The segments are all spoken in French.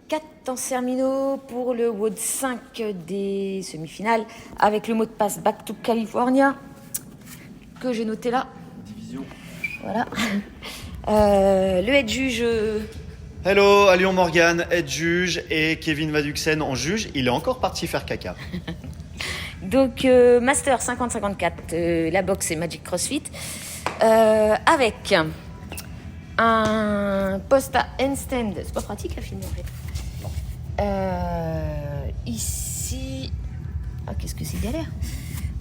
4 Tancermino pour le WOD 5 des semi-finales avec le mot de passe Back to California que j'ai noté là. Division. Voilà. Le head juge. Hello, Alion Morgan, head juge, et Kevin Vaduxen en juge. Il est encore parti faire caca. Donc, Master 50-54, la boxe et Magic CrossFit. Avec un poste à handstand. C'est pas pratique à filmer en fait. Ici. Ah, qu'est-ce que c'est galère.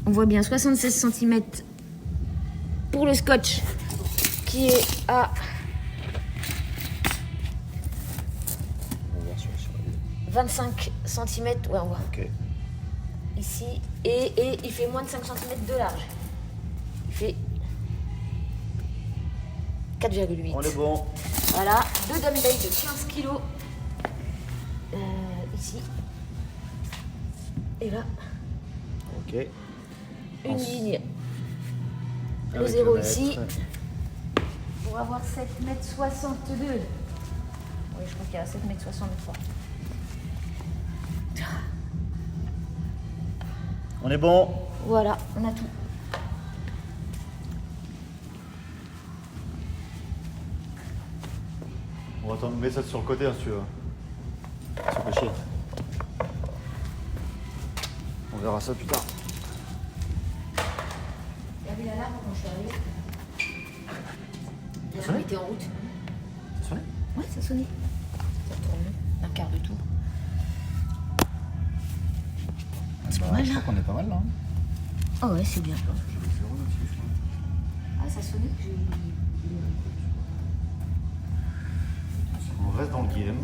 On voit bien 76 cm pour le scotch qui est à 25 cm. Ouais, on voit. Ok. Ici. Et il fait moins de 5 cm de large. Il fait 4,8. On est bon. Voilà, 2 dumbbells de 15 kg. Ici. Et là, Ok. une ligne. Le Avec 0 le ici. mètre. Pour avoir 7,62 m. Oui, je crois qu'il y a 7,63 m. On est bon. Voilà, on a tout. Bon, attends, mets ça sur le côté, hein, si tu veux. Ça fait chier. On verra ça plus tard. Il y avait l'alarme quand je suis arrivée. L'alarme sonnait était en route. Ça sonnait ? Ouais, ça sonnait. Ça tourne un quart de tour. C'est pas mal, Je là. crois qu'on est pas mal là. Hein. Oh ouais, c'est bien. J'ai le 0 là-dessus, je crois. Ah, ça sonnait que j'ai... On reste dans le game.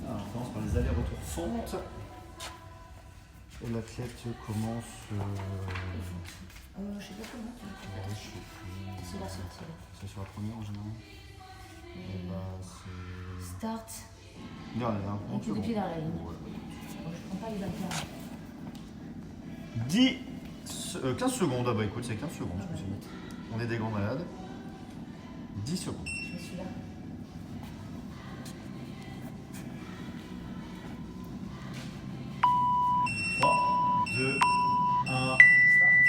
Alors, on commence par les allers-retours fentes. Et l'athlète commence. Je sais pas comment. Je sais plus. C'est la sortie, là. C'est sur la première en général. Et bah, c'est. Start. Non, il y a un Et puis bon depuis second. dans la ligne. Bon, je prends pas les backers. 15 secondes, ah bah écoute, c'est 15 secondes, je me suis dit. On est des grands malades. 10 secondes. Je me suis là. Trois, deux, un, start.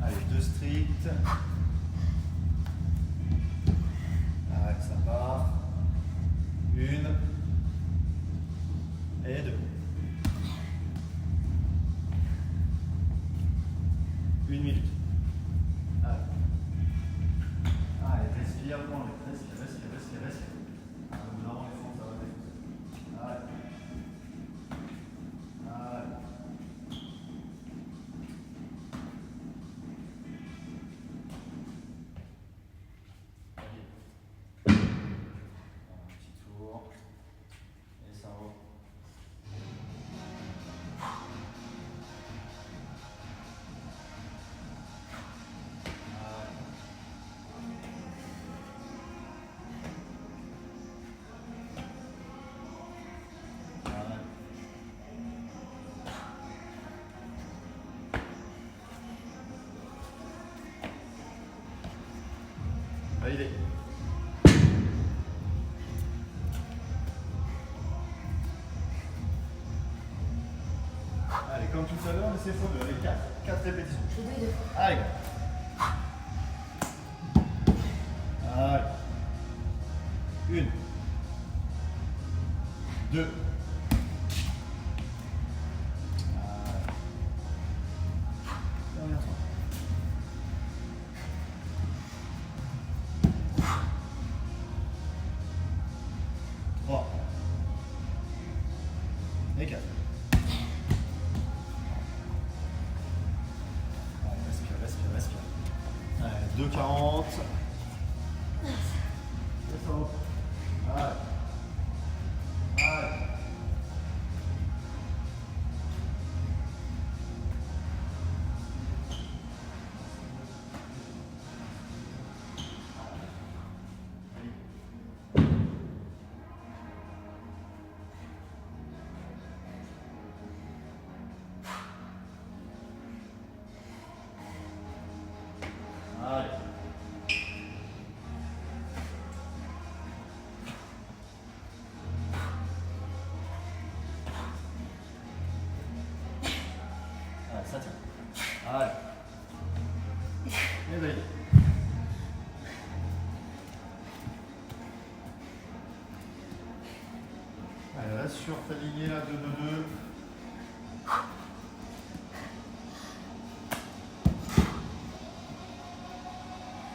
Allez, deux strict. Arrête, ça part. Une. Et deux. Une minute. Allez. Allez, respire, respire. Au bout d'un moment, les fonds, ça va défoncer. Allez. Allez. Un petit tour. Et ça va. Validé. Allez, comme tout à l'heure, laissez x2 avec 4 répétitions. Je fais 2 et 2. Allez. Allez. Une. 2. 3 et 4. Allez, respire, respire, respire. Allez, 2,40. Descends. Allez. Allez. Allez. Allez, ça tient. Allez. Et valide. Allez, reste sur ta lignée là, 2, 2, 2.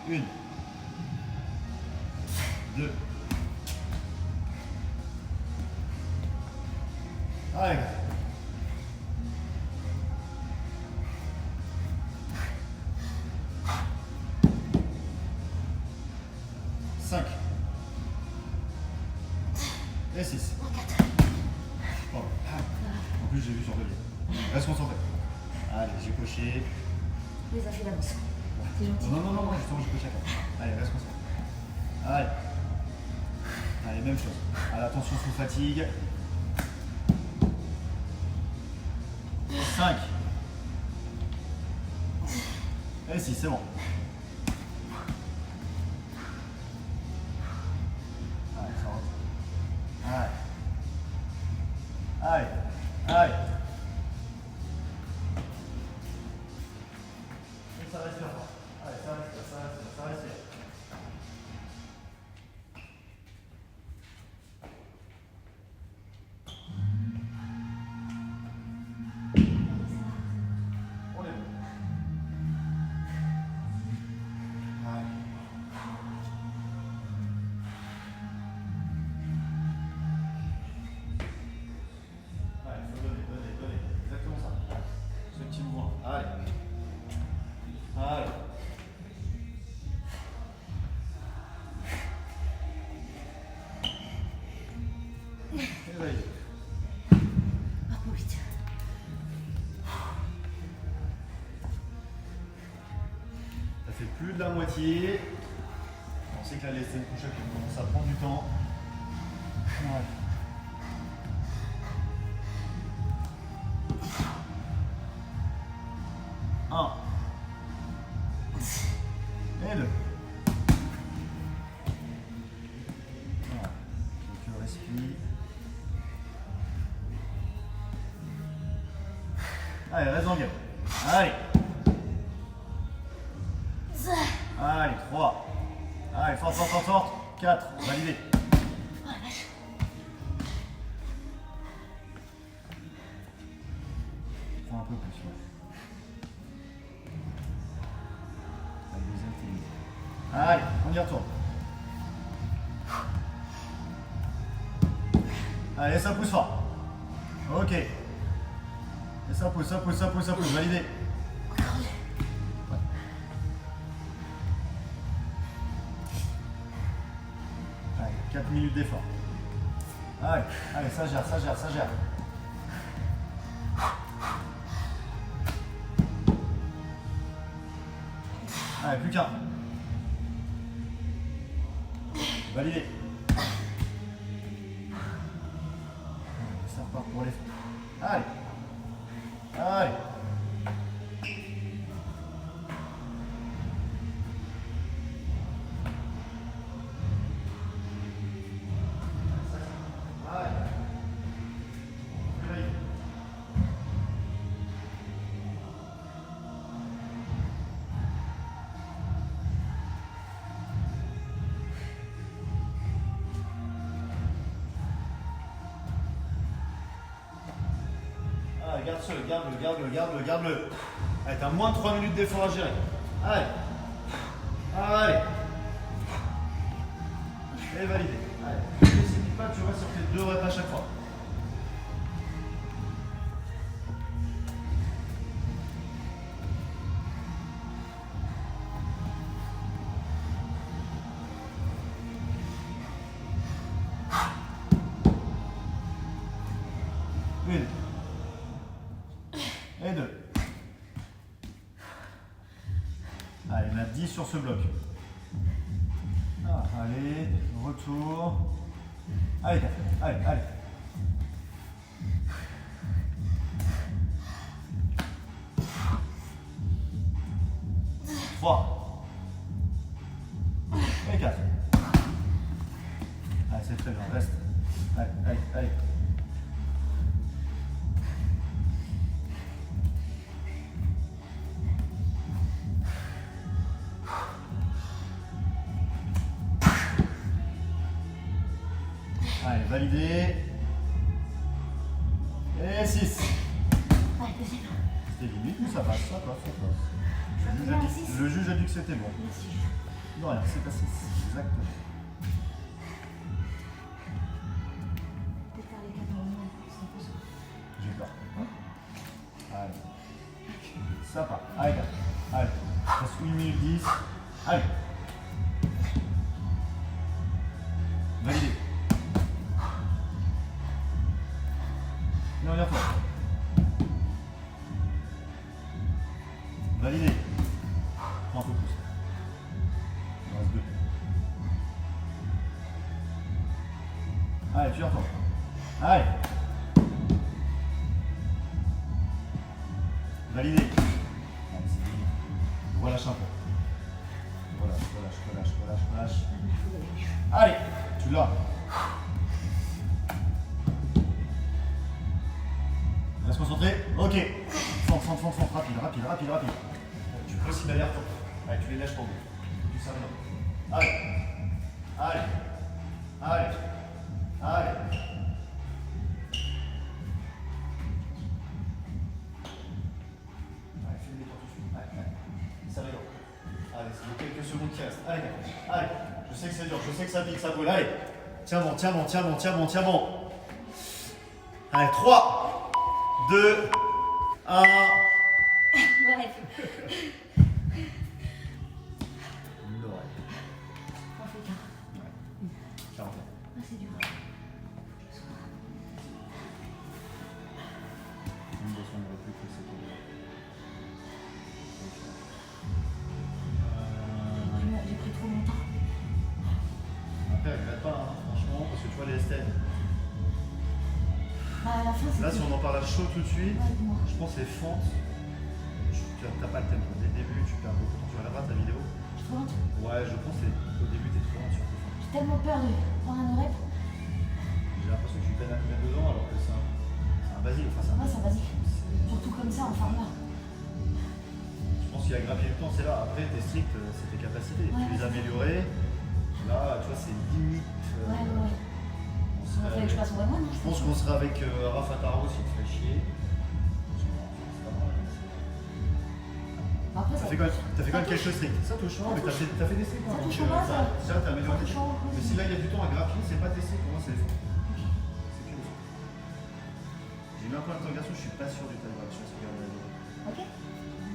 Une. 2. Allez. 5. Et 6. Oh. En plus, j'ai vu sur le lien. Reste concentré. Allez, j'ai coché. Les a fait d'avance. C'est gentil. Non, non, non, non, justement, je coche à 4. Allez, reste concentré. Allez. Allez, même chose. Allez, attention sous fatigue. 5. Et 6, c'est bon. Allez, ça rentre. Allez. Allez. Allez. Et ça respire fort. Allez, ça respire, ça respire, ça respire. On est bon. Allez. Allez, faut donner, donner, donner. Exactement ça. Ce petit mouvement. Allez. Allez. Et valide. Ah, pour vite. Ça fait plus de la moitié. On sait que là, les scènes push-up commencent à prendre du temps. Ouais. Un. Et 2. Voilà. Donc je respire. Allez, reste en game. Allez. Allez, 3. Allez, forte, forte, forte, forte. 4. Validé. Prends un peu plus. Ouais. La deuxième, c'est mieux. Allez, on y retourne. Allez, ça pousse fort. Ok. Et ça pousse, ça pousse, ça pousse, ça pousse. Validé. Allez, 4 minutes d'effort. Allez, allez, ça gère, ça gère, ça gère. Allez, plus qu'un. Validé. Ça repart pour l'effort. Allez. Allez. Allez, garde-le. Allez, t'as moins de 3 minutes d'effort à gérer. Allez. Et validé. Allez, ne précipite pas, tu restes sur tes 2 reps à chaque fois. Une. Et 2. Allez, on a 10 sur ce bloc. Allez, retour. Allez, allez. 3. Et 4. Allez, c'est très bien, reste. Allez. Allez, validé. Et 6. Allez, deuxième. C'était limite, mais ça passe. Le juge a dit que c'était bon. Merci. Non, rien, c'est pas 6. Exactement. Peut-être faire les 4 en moins, c'est impossible. J'ai peur. Allez. Ça part. Allez, allez. Il reste 1 minute 10. Allez. Validé. Dernière fois. Validé. Prends un peu plus. Il en reste 2. Allez, tu retournes. Allez. Validé. Allez, c'est fini. Relâche un peu. Relâche. Allez, tu l'as. Reste concentré. Ok. Fonce. Rapide. Tu peux aussi d'aller retourner. Allez, tu les lâches tomber. Tu sers bien. Allez. File les tours tout de suite. Allez. Ça va bien. Allez, c'est les quelques secondes qui restent. Allez. Je sais que c'est dur, je sais que ça pique, ça brûle. Allez. Tiens bon. Allez, 3, 2, 1. Bref. L'oreille. On fait qu'un. Ciao. Ah, c'est dur. Une boisson de repli que c'est pour J'ai pris trop longtemps. Après, regrette pas, hein, franchement, parce que tu vois les STN. À la fin, Là, si on en parle à chaud tout de suite, Ouais, dis-moi. je pense que les fentes, tu n'as pas le tempo. Dès le début, tu perds beaucoup de temps. Tu vas la voir ta vidéo. Je suis trop lente. Ouais, je pense qu'au début, tu es trop lent sur tes fentes. J'ai tellement peur de prendre un rep. J'ai l'impression que tu peines à te mettre dedans alors que c'est un basique. Enfin, Ouais, c'est basique. Surtout comme ça, en farmer. Je pense qu'il y a grappillé le temps, c'est là. Après, t'es strict, c'est tes capacités. Ouais, tu les as améliorées. Là, tu vois, c'est limite. Ouais. On Il fallait que je passe au One, non? Je pense qu'on sera avec Rafa Taro s'il te fait chier. Après, T'as fait quand même quelque chose de strict. Ça touche, mais t'as fait des stricts. Ça touche au bas, ça. T'as amélioré tes Ça touche au haut. Mais si là il y a du temps à grappiller, c'est pas des stricts, pour moi c'est des fonds. C'est que des fonds. J'ai mis un point d'interrogation, je suis pas sûr du time je sais ce qu'il y a à Ok.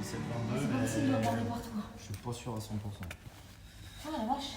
17-22, C'est pas possible de regarder partout. je suis pas sûr à 100%. Ah la vache.